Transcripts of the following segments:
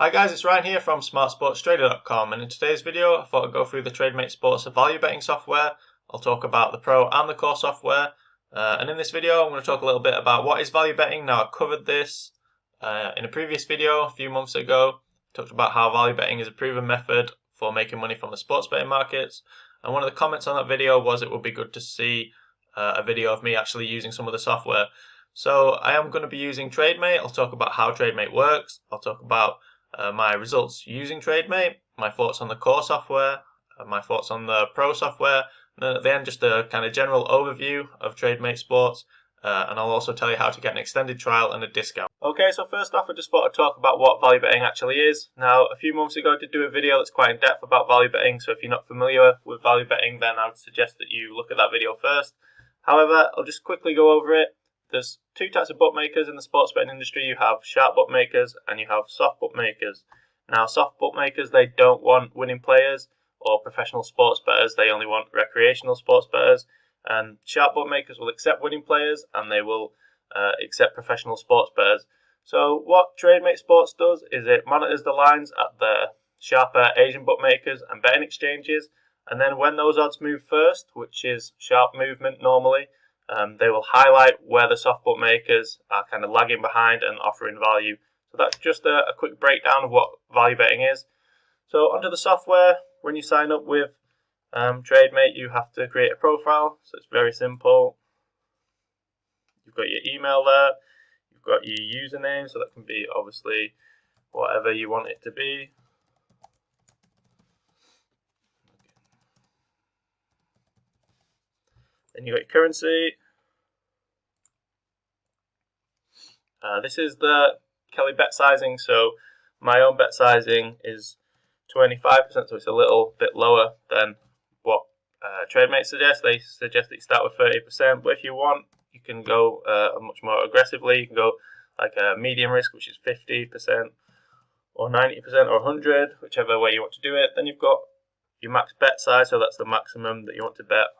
Hi guys, it's Ryan here from smartsportstrader.com, and in today's video I thought I'd go through the Trademate Sports value betting software. I'll talk about the Pro and the Core software, and in this video I'm going to talk a little bit about what is value betting. Now, I covered this in a previous video a few months ago. I talked about how value betting is a proven method for making money from the sports betting markets, and one of the comments on that video was it would be good to see a video of me actually using some of the software. So I am going to be using Trademate. I'll talk about how Trademate works. I'll talk about my results using Trademate, my thoughts on the Core software, my thoughts on the Pro software, and then at the end just a kind of general overview of Trademate Sports, and I'll also tell you how to get an extended trial and a discount. Okay, so first off I just thought I'd talk about what value betting actually is. Now, a few months ago I did do a video that's quite in depth about value betting, so if you're not familiar with value betting then I would suggest that you look at that video first. However, I'll just quickly go over it. There's two types of bookmakers in the sports betting industry. You have sharp bookmakers and you have soft bookmakers. Now, soft bookmakers, they don't want winning players or professional sports bettors. They only want recreational sports bettors. And sharp bookmakers will accept winning players and they will accept professional sports bettors. So what Trademate Sports does is it monitors the lines at the sharper Asian bookmakers and betting exchanges. And then when those odds move first, which is sharp movement normally, they will highlight where the soft bookmakers are kind of lagging behind and offering value. So that's just a quick breakdown of what value betting is. So onto the software. When you sign up with Trademate, you have to create a profile. So it's very simple. You've got your email there. You've got your username. So that can be obviously whatever you want it to be. Then you got your currency. This is the Kelly bet sizing. So my own bet sizing is 25%, so it's a little bit lower than what Trademate suggests. They suggest that you start with 30%, but if you want, you can go much more aggressively. You can go like a medium risk, which is 50%, or 90%, or 100%, whichever way you want to do it. Then you've got your max bet size, so that's the maximum that you want to bet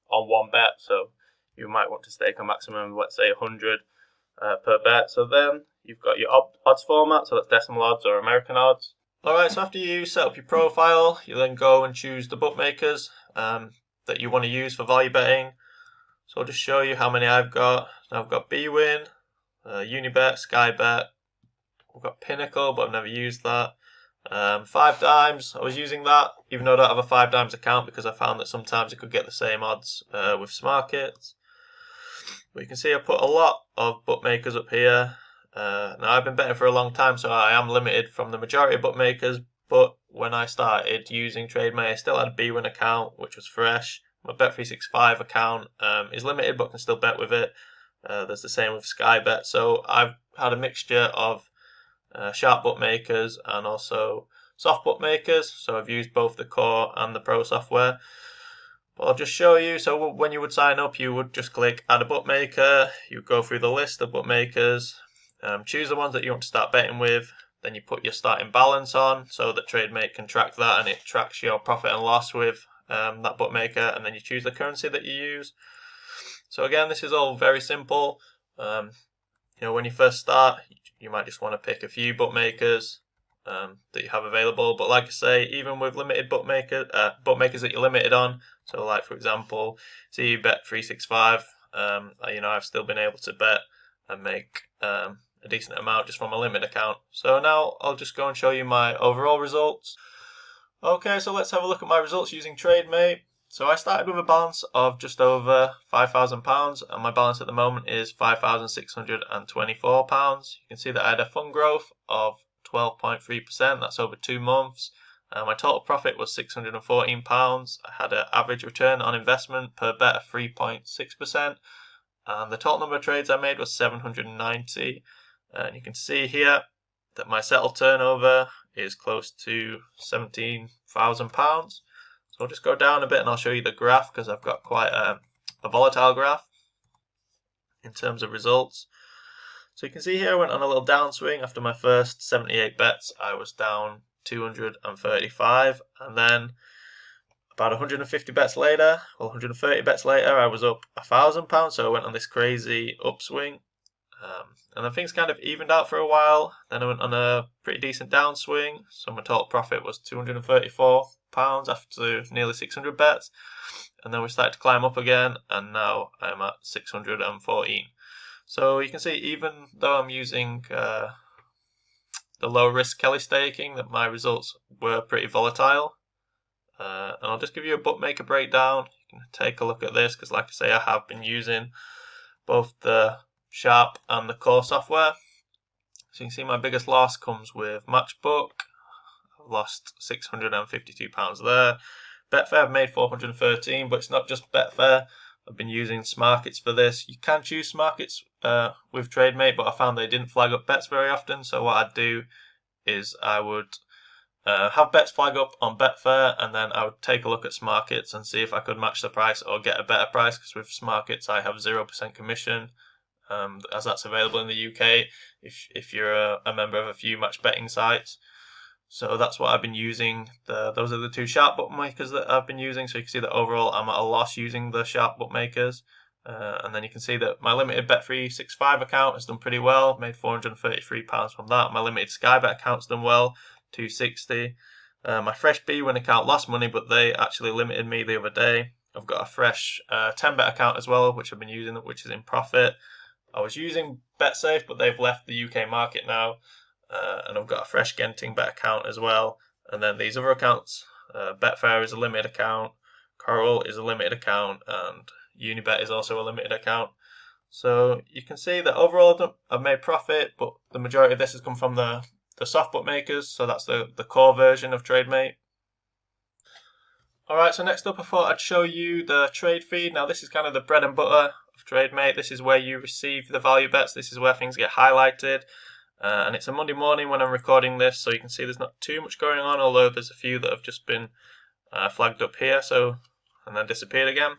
on one bet. So you might want to stake a maximum of, let's say, 100 per bet. So then you've got your odds format, so that's decimal odds or American odds. Alright, so after you set up your profile, you then go and choose the bookmakers that you want to use for value betting. So I'll just show you how many I've got. Now I've got BWin, Unibet, Skybet, I've got Pinnacle, but I've never used that. 5Dimes, I was using that, even though I don't have a 5Dimes account, because I found that sometimes it could get the same odds with Smarkets. But you can see I put a lot of bookmakers up here. Now I've been betting for a long time, so I am limited from the majority of bookmakers, but when I started using Trademate, I still had a BWin account, which was fresh. My Bet365 account is limited, but can still bet with it. There's the same with Skybet, so I've had a mixture of sharp bookmakers and also soft bookmakers, so I've used both the Core and the Pro software. But I'll just show you. So when you would sign up, you would just click add a bookmaker, you would go through the list of bookmakers, choose the ones that you want to start betting with, then you put your starting balance on so that Trademate can track that and it tracks your profit and loss with that bookmaker, and then you choose the currency that you use. So again, this is all very simple. When you first start, you might just want to pick a few bookmakers that you have available, but like I say, even with limited bookmakers that you're limited on, so like for example, see Bet365, I've still been able to bet and make a decent amount just from a limited account. So now I'll just go and show you my overall results. Okay, so let's have a look at my results using Trademate. So I started with a balance of just over £5,000, and my balance at the moment is £5,624. You can see that I had a fund growth of 12.3%, that's over 2 months. My total profit was £614. I had an average return on investment per bet of 3.6%, and the total number of trades I made was 790. And you can see here that my settled turnover is close to £17,000. So I'll just go down a bit and I'll show you the graph, because I've got quite a volatile graph in terms of results. So you can see here I went on a little downswing. After my first 78 bets, I was down 235, and then about 150 bets later, 130 bets later, I was up £1,000. So I went on this crazy upswing. And then things kind of evened out for a while. Then I went on a pretty decent downswing. So my total profit was £234 after nearly 600 bets. And then we started to climb up again, and now I'm at 614. So you can see, even though I'm using the low risk Kelly staking, that my results were pretty volatile. And I'll just give you a bookmaker breakdown. You can take a look at this, because like I say, I have been using both the Sharp and the core software. So you can see my biggest loss comes with Matchbook. I've lost £652 there. Betfair I've made 413, but it's not just Betfair. I've been using Smarkets for this. You can choose Smarkets with Trademate, but I found they didn't flag up bets very often. So what I'd do is I would have bets flag up on Betfair, and then I would take a look at Smarkets and see if I could match the price or get a better price, because with Smarkets I have 0% commission, as that's available in the UK if you're a member of a few match betting sites. So that's what I've been using. Those are the two Sharp bookmakers that I've been using. So you can see that overall I'm at a loss using the Sharp bookmakers. And then you can see that my limited Bet365 account has done pretty well, made £433 from that. My limited Sky Bet account's done well, £260. My fresh B-Win account lost money, but they actually limited me the other day. I've got a fresh 10Bet account as well, which I've been using, which is in profit. I was using BetSafe, but they've left the UK market now. And I've got a fresh Genting Bet account as well. And then these other accounts, Betfair is a limited account, Coral is a limited account, and Unibet is also a limited account. So you can see that overall I've made profit, but the majority of this has come from the soft bookmakers. So that's the core version of Trademate. Alright, so next up I thought I'd show you the trade feed. Now this is kind of the bread and butter of Trademate. This is where you receive the value bets. This is where things get highlighted. And it's a Monday morning when I'm recording this, so you can see there's not too much going on, although there's a few that have just been flagged up here, and then disappeared again.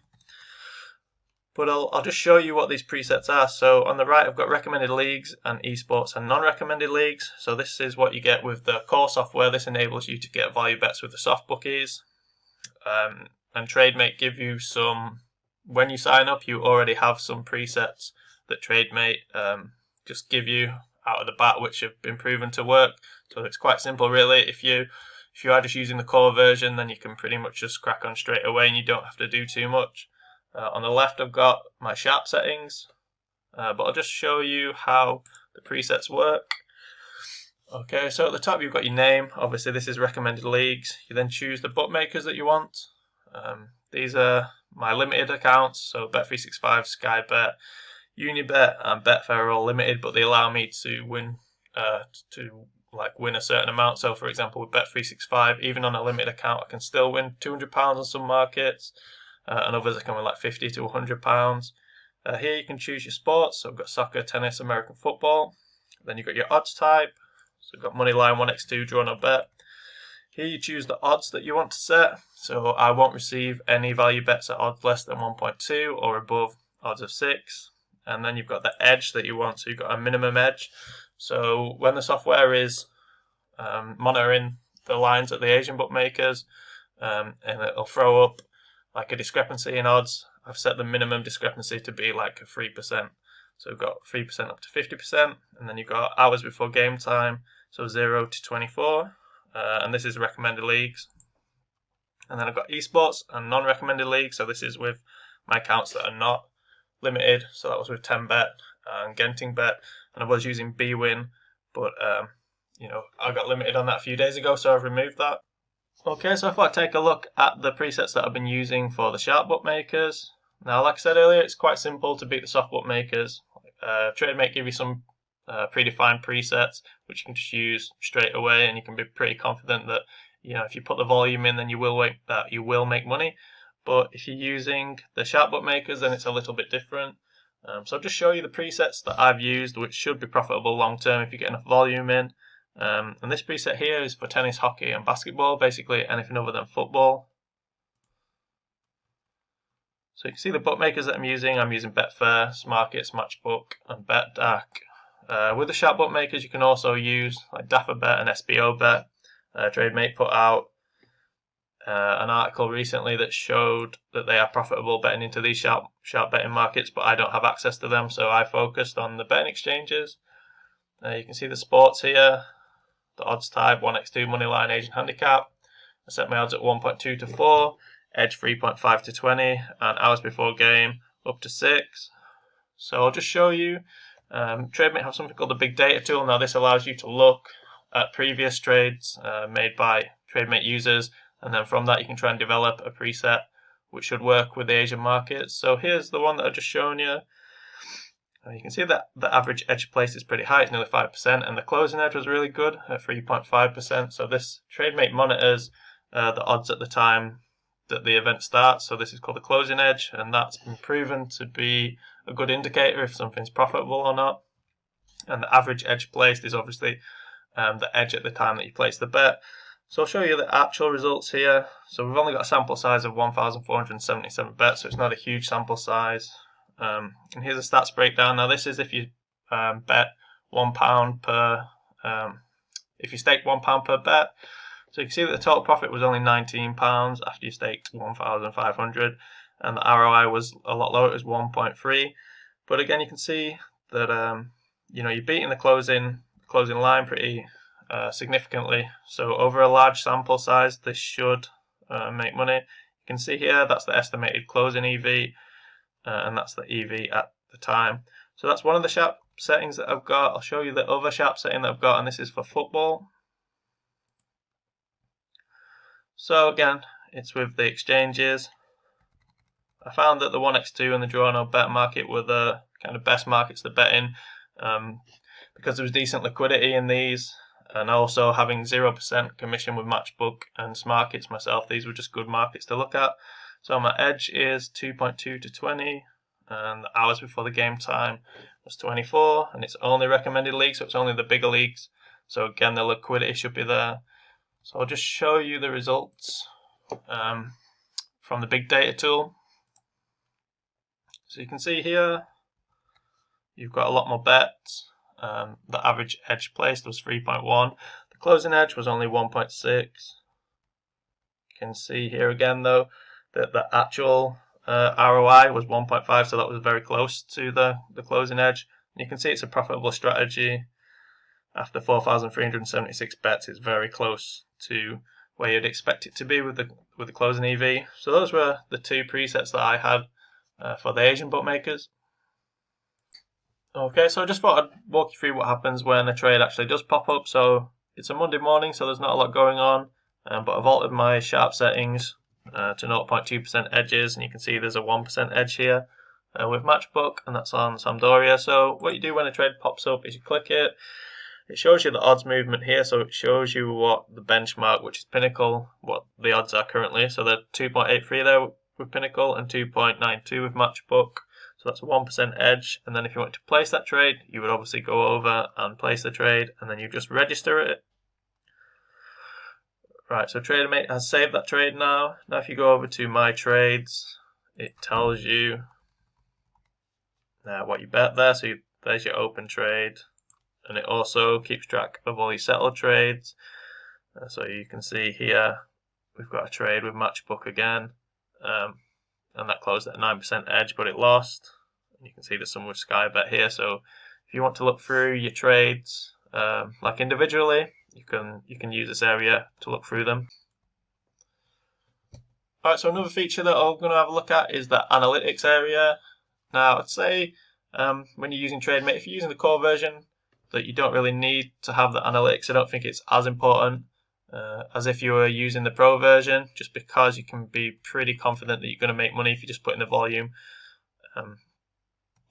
But I'll just show you what these presets are. So on the right I've got recommended leagues and esports and non-recommended leagues. So this is what you get with the core software. This enables you to get value bets with the soft bookies. And Trademate give you some, when you sign up you already have some presets that Trademate just give you out of the bat, which have been proven to work. So it's quite simple really. If you are just using the core version, then you can pretty much just crack on straight away and you don't have to do too much. On the left I've got my Sharp settings, but I'll just show you how the presets work. Okay, so at the top you've got your name. Obviously this is recommended leagues. You then choose the bookmakers that you want. These are my limited accounts, so Bet365, Sky Bet, Unibet and Betfair are all limited, but they allow me to win win a certain amount. So for example with Bet365, even on a limited account I can still win £200 on some markets, and others I can win like £50 to £100. Here you can choose your sports. So I've got soccer, tennis, American football. Then you've got your odds type. So I've got money line, 1x2, draw no bet. Here you choose the odds that you want to set. So I won't receive any value bets at odds less than 1.2 or above odds of 6. And then you've got the edge that you want. So you've got a minimum edge. So when the software is monitoring the lines at the Asian bookmakers, and it'll throw up like a discrepancy in odds, I've set the minimum discrepancy to be like a 3%. So we've got 3% up to 50%, and then you've got hours before game time, so 0 to 24, and this is recommended leagues. And then I've got esports and non-recommended leagues, so this is with my accounts that are not limited. So that was with 10Bet and Genting Bet, and I was using B-Win, but I got limited on that a few days ago, so I've removed that. Okay, so if I take a look at the presets that I've been using for the Sharp bookmakers. Now, like I said earlier, it's quite simple to beat the soft bookmakers. Trademate give you some predefined presets, which you can just use straight away, and you can be pretty confident that if you put the volume in, then you will make money. But if you're using the Sharp bookmakers, then it's a little bit different. So I'll just show you the presets that I've used, which should be profitable long term if you get enough volume in. And this preset here is for tennis, hockey and basketball, basically anything other than football. So you can see the bookmakers that I'm using Betfair, Smarkets, Matchbook and BetDAC. With the Sharp bookmakers you can also use like DAFA Bet and SBO Bet. Trademate put out an article recently that showed that they are profitable betting into these sharp betting markets, but I don't have access to them, so I focused on the betting exchanges. You can see the sports here, the odds type, 1x2 moneyline, Asian handicap. I set my odds at 1.2 to 4, edge 3.5 to 20, and hours before game up to 6. So I'll just show you. Trademate have something called the big data tool. Now this allows you to look at previous trades made by Trademate users, and then from that you can try and develop a preset which should work with the Asian markets. So here's the one that I've just shown you. You can see that the average edge place is pretty high, it's nearly 5%, and the closing edge was really good at 3.5%. So this Trademate monitors the odds at the time that the event starts. So this is called the closing edge, and that's been proven to be a good indicator if something's profitable or not. And the average edge placed is obviously the edge at the time that you place the bet. So I'll show you the actual results here. So we've only got a sample size of 1,477 bets, so it's not a huge sample size. And here's a stats breakdown. Now this is if you bet £1 per, if you stake £1 per bet. So you can see that the total profit was only £19 after you staked 1,500, and the ROI was a lot lower. It was 1.3. But again, you can see that you're beating the closing line pretty significantly. So over a large sample size, this should make money. You can see here that's the estimated closing EV. And that's the EV at the time. So that's one of the sharp settings that I've got. I'll show you the other sharp setting that I've got, and this is for football. So again, it's with the exchanges. I found that the 1x2 and the draw no bet market were the kind of best markets to bet in because there was decent liquidity in these, and also having 0% commission with Matchbook and Smarkets myself, these were just good markets to look at. So my edge is 2.2 to 20, and the hours before the game time was 24, and it's only recommended leagues, so it's only the bigger leagues. So again, the liquidity should be there. So I'll just show you the results from the big data tool. So you can see here, you've got a lot more bets. The average edge placed was 3.1. The closing edge was only 1.6. You can see here again though, that the actual ROI was 1.5, so that was very close to the closing edge. And you can see it's a profitable strategy. After 4,376 bets, it's very close to where you'd expect it to be with the closing EV. So those were the two presets that I had for the Asian bookmakers. Okay, so I just thought I'd walk you through what happens when a trade actually does pop up. So it's a Monday morning, so there's not a lot going on, but I've altered my sharp settings to 0.2% edges, and you can see there's a 1% edge here with Matchbook, and that's on Sampdoria. So what you do when a trade pops up is you click it. It shows you the odds movement here, so it shows you what the benchmark, which is Pinnacle, what the odds are currently. So they're 2.83 there with Pinnacle and 2.92 with Matchbook. So that's a 1% edge. And then if you want to place that trade, you would obviously go over and place the trade, and then you just register it. Right, so Trademate has saved that trade now. Now if you go over to My Trades, it tells you what you bet there. So there's your open trade, and it also keeps track of all your settled trades. So you can see here we've got a trade with Matchbook again, and that closed at a 9% edge, but it lost. And you can see there's some with Sky Bet here. So if you want to look through your trades like individually, you can use this area to look through them. Alright, so another feature that I'm going to have a look at is the analytics area. Now, I'd say when you're using Trademate, if you're using the core version, that you don't really need to have the analytics. I don't think it's as important as if you were using the pro version, just because you can be pretty confident that you're going to make money if you just put in the volume.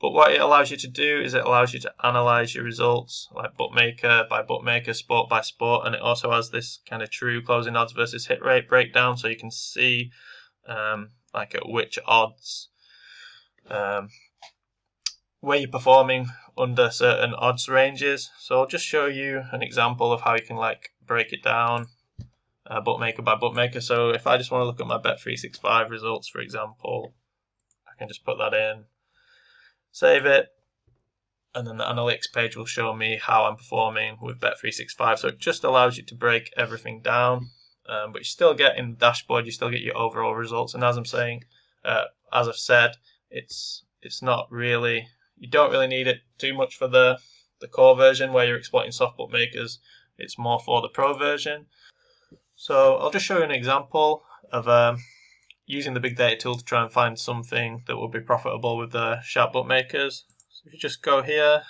But what it allows you to do is it allows you to analyze your results, like bookmaker by bookmaker, sport by sport, and it also has this kind of true closing odds versus hit rate breakdown, so you can see like at which odds where you're performing under certain odds ranges. So I'll just show you an example of how you can like break it down bookmaker by bookmaker. So if I just want to look at my Bet365 results, for example, I can just put that in, save it, and then the analytics page will show me how I'm performing with Bet365. So it just allows you to break everything down. but you still get in the dashboard, you still get your overall results. And as I'm saying, as I've said, it's not really, you don't really need it too much for the core version where you're exploiting soft bookmakers. It's more for the pro version. So I'll just show you an example of using the big data tool to try and find something that will be profitable with the sharp bookmakers. So if you just go here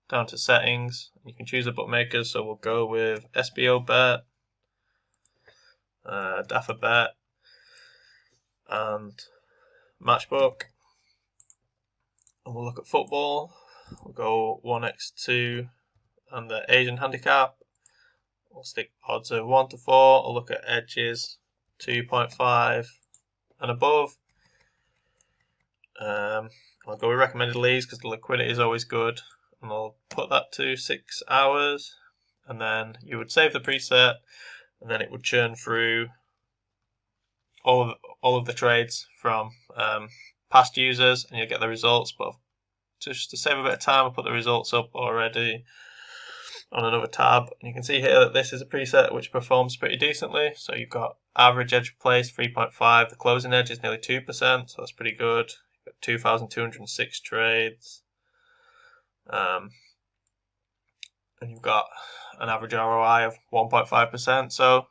down to settings, you can choose the bookmakers. So we'll go with SBO bet, DAFA bet, and Matchbook. And we'll look at football. We'll go 1x2 and the Asian handicap. We'll stick odds of 1 to 4. I'll look at edges 2.5 and above. I'll go with recommended leads because the liquidity is always good, and I'll put that to 6 hours. And then you would save the preset, and then it would churn through all of the trades from past users, and you'll get the results. But just to save a bit of time, I'll put the results up already on another tab, and you can see here that this is a preset which performs pretty decently. So you've got average edge placed 3.5, the closing edge is nearly 2%, so that's pretty good. You've got 2,206 trades, and you've got an average ROI of 1.5%. So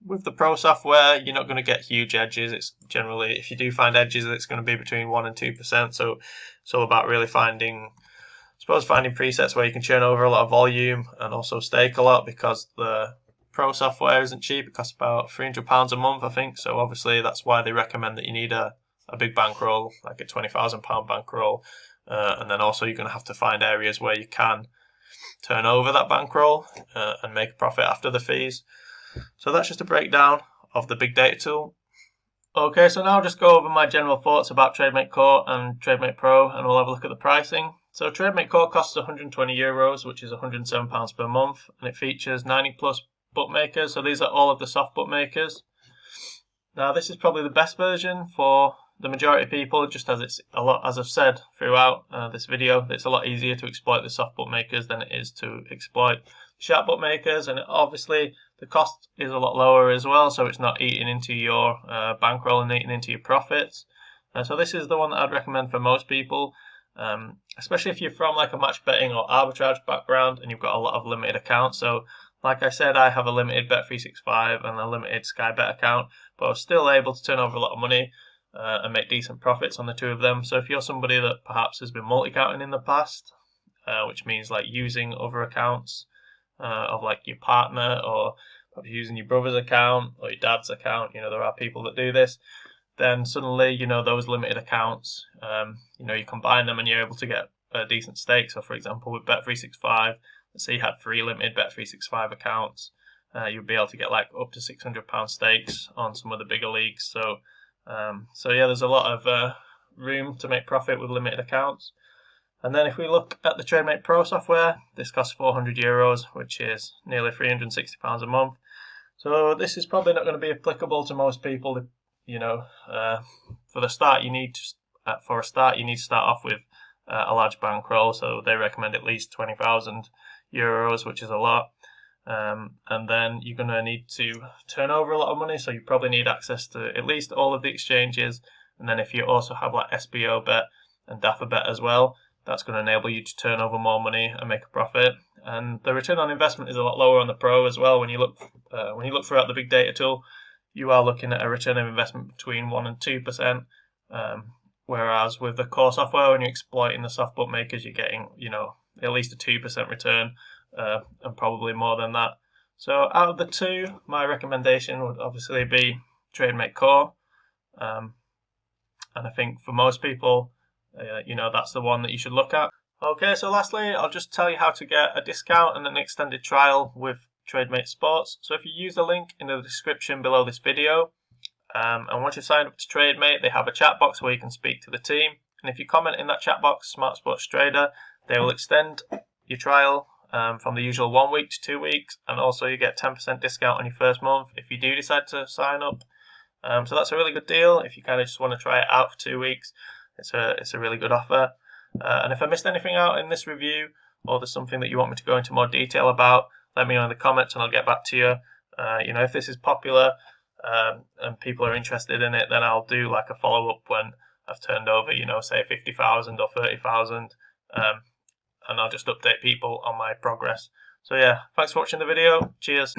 with the pro software, you're not going to get huge edges. It's generally, if you do find edges, it's going to be between 1 and 2%. So it's all about really finding presets where you can churn over a lot of volume and also stake a lot, because the pro software isn't cheap. It costs about £300 a month, I think. So obviously that's why they recommend that you need a big bankroll, like a £20,000 bankroll. And then also you're going to have to find areas where you can turn over that bankroll and make a profit after the fees. So that's just a breakdown of the big data tool. Okay, so now I'll just go over my general thoughts about Trademate Core and Trademate Pro, and we'll have a look at the pricing. So Trademate Core costs €120, which is £107 per month, and it features 90 plus bookmakers. So these are all of the soft bookmakers. Now this is probably the best version for the majority of people, just as it's a lot, as I've said throughout this video, it's a lot easier to exploit the soft bookmakers than it is to exploit sharp bookmakers, and obviously the cost is a lot lower as well, so it's not eating into your bankroll and eating into your profits. So this is the one that I'd recommend for most people, especially if you're from like a match betting or arbitrage background and you've got a lot of limited accounts. So like I said, I have a limited Bet365 and a limited Sky Bet account, but I was still able to turn over a lot of money and make decent profits on the two of them. So if you're somebody that perhaps has been multi-counting in the past, which means like using other accounts of like your partner, or perhaps using your brother's account or your dad's account, there are people that do this, then suddenly, those limited accounts, you combine them and you're able to get a decent stake. So for example, with Bet365, let's say you had 3 limited Bet365 accounts, you'll be able to get like up to £600 stakes on some of the bigger leagues. So yeah, there's a lot of room to make profit with limited accounts. And then if we look at the Trademate Pro software, this costs €400, which is nearly £360 a month. So this is probably not going to be applicable to most people. For the start, you need to start off with a large bankroll. So they recommend at least €20,000, which is a lot. And then you're going to need to turn over a lot of money. So you probably need access to at least all of the exchanges. And then if you also have like SBO bet and DAFA bet as well, that's going to enable you to turn over more money and make a profit. And the return on investment is a lot lower on the Pro as well. When you look throughout the big data tool, you are looking at a return on investment between 1 and 2%. Whereas with the core software, when you're exploiting the soft bookmakers, you're getting at least a 2% return, and probably more than that. So out of the two, my recommendation would obviously be Trademate Core. And I think for most people, that's the one that you should look at. Okay, so lastly, I'll just tell you how to get a discount and an extended trial with Trademate Sports. So if you use the link in the description below this video, and once you've signed up to Trademate, they have a chat box where you can speak to the team. And if you comment in that chat box, Smart Sports Trader, they will extend your trial from the usual 1 week to 2 weeks, and also you get 10% discount on your first month if you do decide to sign up. So that's a really good deal if you kind of just want to try it out for 2 weeks. It's a really good offer. And if I missed anything out in this review, or there's something that you want me to go into more detail about, let me know in the comments and I'll get back to you. You know, if this is popular and people are interested in it, then I'll do like a follow up when I've turned over, you know, say 50,000 or 30,000, and I'll just update people on my progress. So yeah, thanks for watching the video. Cheers.